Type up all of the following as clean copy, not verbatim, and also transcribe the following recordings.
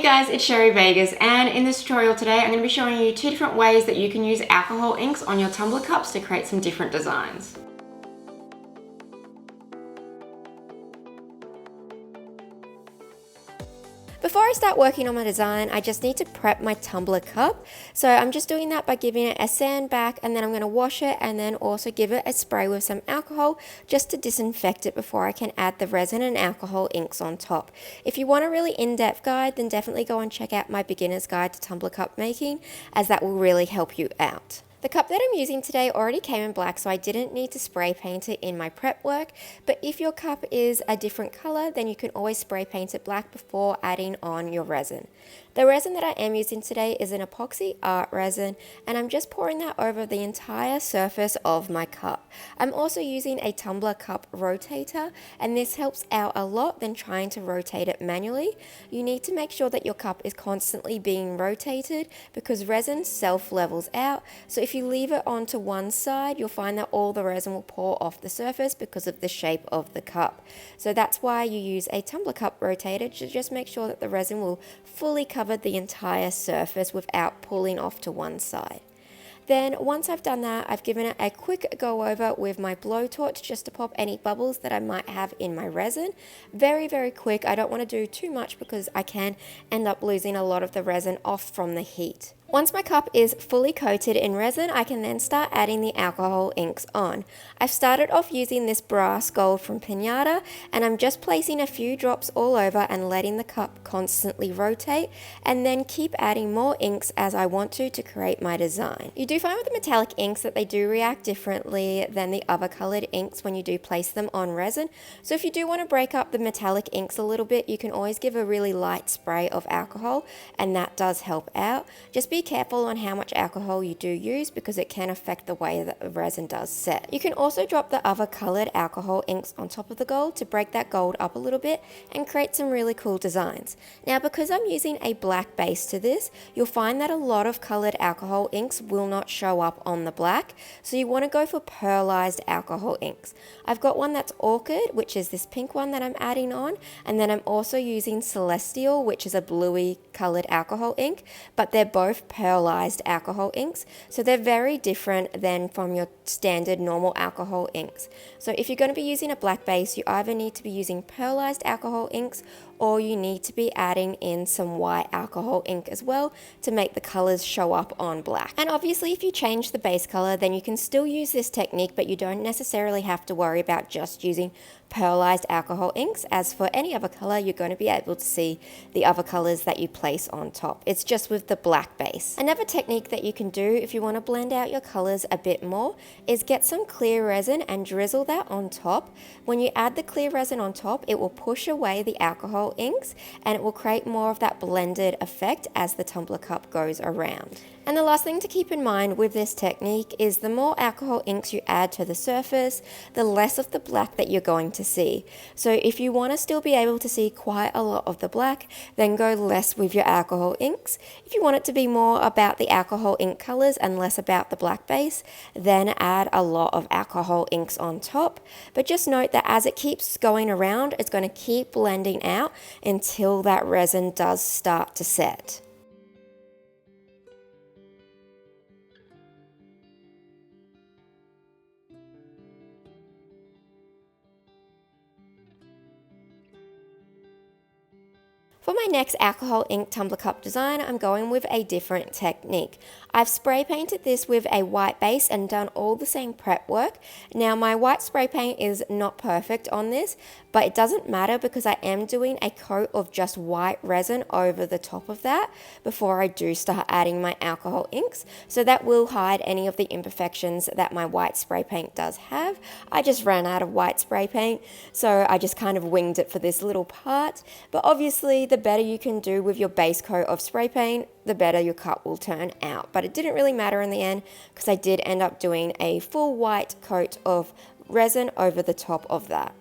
guys, it's Sherry Vegas, and in this tutorial today I'm going to be showing you two different ways that you can use alcohol inks on your tumbler cups to create some different designs. Before I start working on my design, I just need to prep my tumbler cup. So I'm just doing that by giving it a sand back, and then I'm going to wash it and then also give it a spray with some alcohol just to disinfect it before I can add the resin and alcohol inks on top. If you want a really in-depth guide, then definitely go and check out my beginner's guide to tumbler cup making, as that will really help you out. The cup that I'm using today already came in black, so I didn't need to spray paint it in my prep work, but if your cup is a different color, then you can always spray paint it black before adding on your resin. The resin that I am using today is an epoxy art resin, and I'm just pouring that over the entire surface of my cup. I'm also using a tumbler cup rotator, and this helps out a lot than trying to rotate it manually. You need to make sure that your cup is constantly being rotated because resin self-levels out, so if you leave it onto one side, you'll find that all the resin will pour off the surface because of the shape of the cup. So that's why you use a tumbler cup rotator to just make sure that the resin will fully cover the entire surface without pulling off to one side. Then once I've done that, I've given it a quick go over with my blowtorch just to pop any bubbles that I might have in my resin. Very, very quick. I don't want to do too much because I can end up losing a lot of the resin off from the heat. Once my cup is fully coated in resin, I can then start adding the alcohol inks on. I've started off using this brass gold from Pinata, and I'm just placing a few drops all over and letting the cup constantly rotate, and then keep adding more inks as I want to create my design. You do find with the metallic inks that they do react differently than the other colored inks when you do place them on resin. So if you do want to break up the metallic inks a little bit, you can always give a really light spray of alcohol, and that does help out. Just be careful on how much alcohol you do use because it can affect the way that the resin does set. You can also drop the other colored alcohol inks on top of the gold to break that gold up a little bit and create some really cool designs. Now, because I'm using a black base to this, you'll find that a lot of colored alcohol inks will not show up on the black, so you want to go for pearlized alcohol inks. I've got one that's orchid, which is this pink one that I'm adding on, and then I'm also using celestial, which is a bluey colored alcohol ink, but they're both pearlized alcohol inks, so they're very different than from your standard normal alcohol inks. So if you're going to be using a black base, you either need to be using pearlized alcohol inks or you need to be adding in some white alcohol ink as well to make the colors show up on black. And obviously if you change the base color, then you can still use this technique, but you don't necessarily have to worry about just using pearlized alcohol inks, as for any other color you're going to be able to see the other colors that you place on top. It's just with the black base. Another technique that you can do if you want to blend out your colors a bit more is get some clear resin and drizzle that on top. When you add the clear resin on top, it will push away the alcohol inks and it will create more of that blended effect as the tumbler cup goes around. And the last thing to keep in mind with this technique is the more alcohol inks you add to the surface, the less of the black that you're going to see. So if you want to still be able to see quite a lot of the black, then go less with your alcohol inks. If you want it to be more about the alcohol ink colors and less about the black base, then add a lot of alcohol inks on top. But just note that as it keeps going around, it's going to keep blending out until that resin does start to set. For my next alcohol ink tumbler cup design, I'm going with a different technique. I've spray painted this with a white base and done all the same prep work. Now my white spray paint is not perfect on this, but it doesn't matter because I am doing a coat of just white resin over the top of that before I do start adding my alcohol inks. So that will hide any of the imperfections that my white spray paint does have. I just ran out of white spray paint, so I just kind of winged it for this little part. But obviously the better you can do with your base coat of spray paint, the better your cup will turn out. But it didn't really matter in the end because I did end up doing a full white coat of resin over the top of that.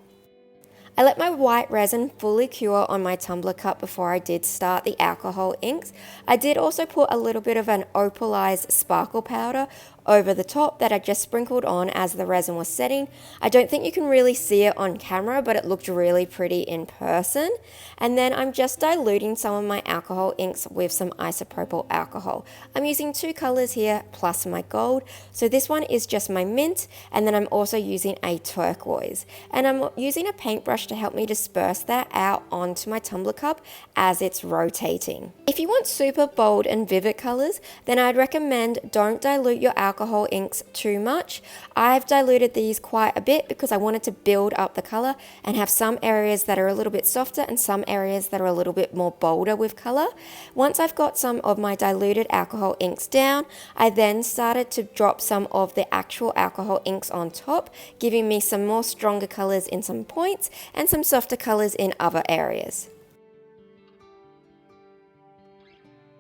I let my white resin fully cure on my Tumbler Cup before I did start the alcohol inks. I did also put a little bit of an opalized sparkle powder over the top that I just sprinkled on as the resin was setting. I don't think you can really see it on camera, but it looked really pretty in person. And then I'm just diluting some of my alcohol inks with some isopropyl alcohol. I'm using 2 colors here plus my gold. So this one is just my mint, and then I'm also using a turquoise. And I'm using a paintbrush to help me disperse that out onto my Tumbler Cup as it's rotating. If you want super bold and vivid colors, then I'd recommend don't dilute your alcohol inks too much. I've diluted these quite a bit because I wanted to build up the color and have some areas that are a little bit softer and some areas that are a little bit more bolder with color. Once I've got some of my diluted alcohol inks down, I then started to drop some of the actual alcohol inks on top, giving me some more stronger colors in some points and some softer colors in other areas.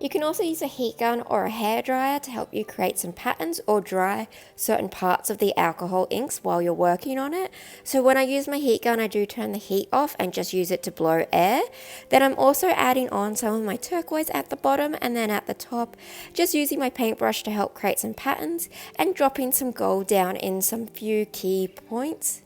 You can also use a heat gun or a hairdryer to help you create some patterns or dry certain parts of the alcohol inks while you're working on it. So when I use my heat gun, I do turn the heat off and just use it to blow air. Then I'm also adding on some of my turquoise at the bottom and then at the top, just using my paintbrush to help create some patterns and dropping some gold down in some few key points.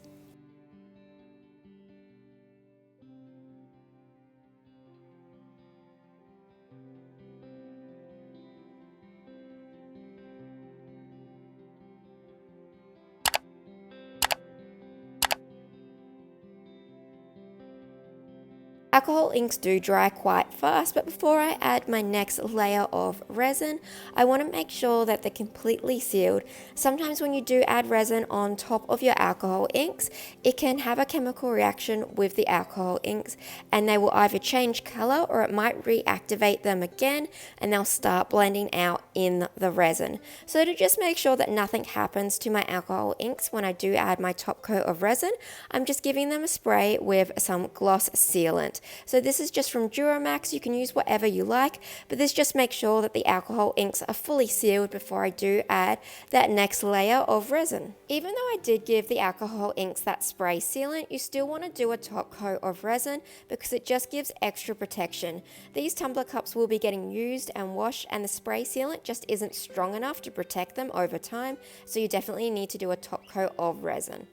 Alcohol inks do dry quite fast, but before I add my next layer of resin, I want to make sure that they're completely sealed. Sometimes when you do add resin on top of your alcohol inks, it can have a chemical reaction with the alcohol inks and they will either change color or it might reactivate them again and they'll start blending out in the resin. So to just make sure that nothing happens to my alcohol inks when I do add my top coat of resin, I'm just giving them a spray with some gloss sealant. So this is just from Duramax. You can use whatever you like, but this just makes sure that the alcohol inks are fully sealed before I do add that next layer of resin. Even though I did give the alcohol inks that spray sealant, you still want to do a top coat of resin because it just gives extra protection. These tumbler cups will be getting used and washed and the spray sealant just isn't strong enough to protect them over time, so you definitely need to do a top coat of resin.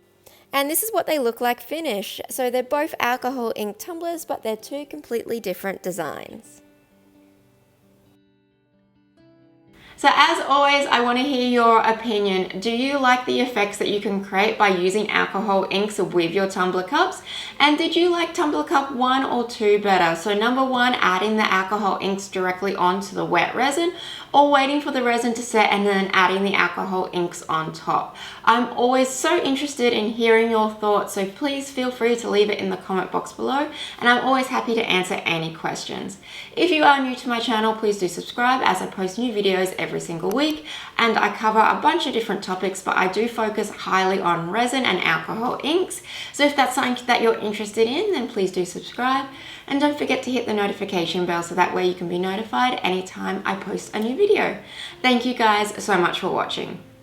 And this is what they look like finished. So they're both alcohol ink tumblers, but they're 2 completely different designs. So as always, I want to hear your opinion. Do you like the effects that you can create by using alcohol inks with your tumbler cups? And did you like Tumbler Cup 1 or 2 better? So number 1, adding the alcohol inks directly onto the wet resin, or waiting for the resin to set and then adding the alcohol inks on top. I'm always so interested in hearing your thoughts, so please feel free to leave it in the comment box below, and I'm always happy to answer any questions. If you are new to my channel, please do subscribe as I post new videos every single week, and I cover a bunch of different topics, but I do focus highly on resin and alcohol inks. So if that's something that you're interested in, then please do subscribe, and don't forget to hit the notification bell so that way you can be notified anytime I post a new video. Thank you guys so much for watching.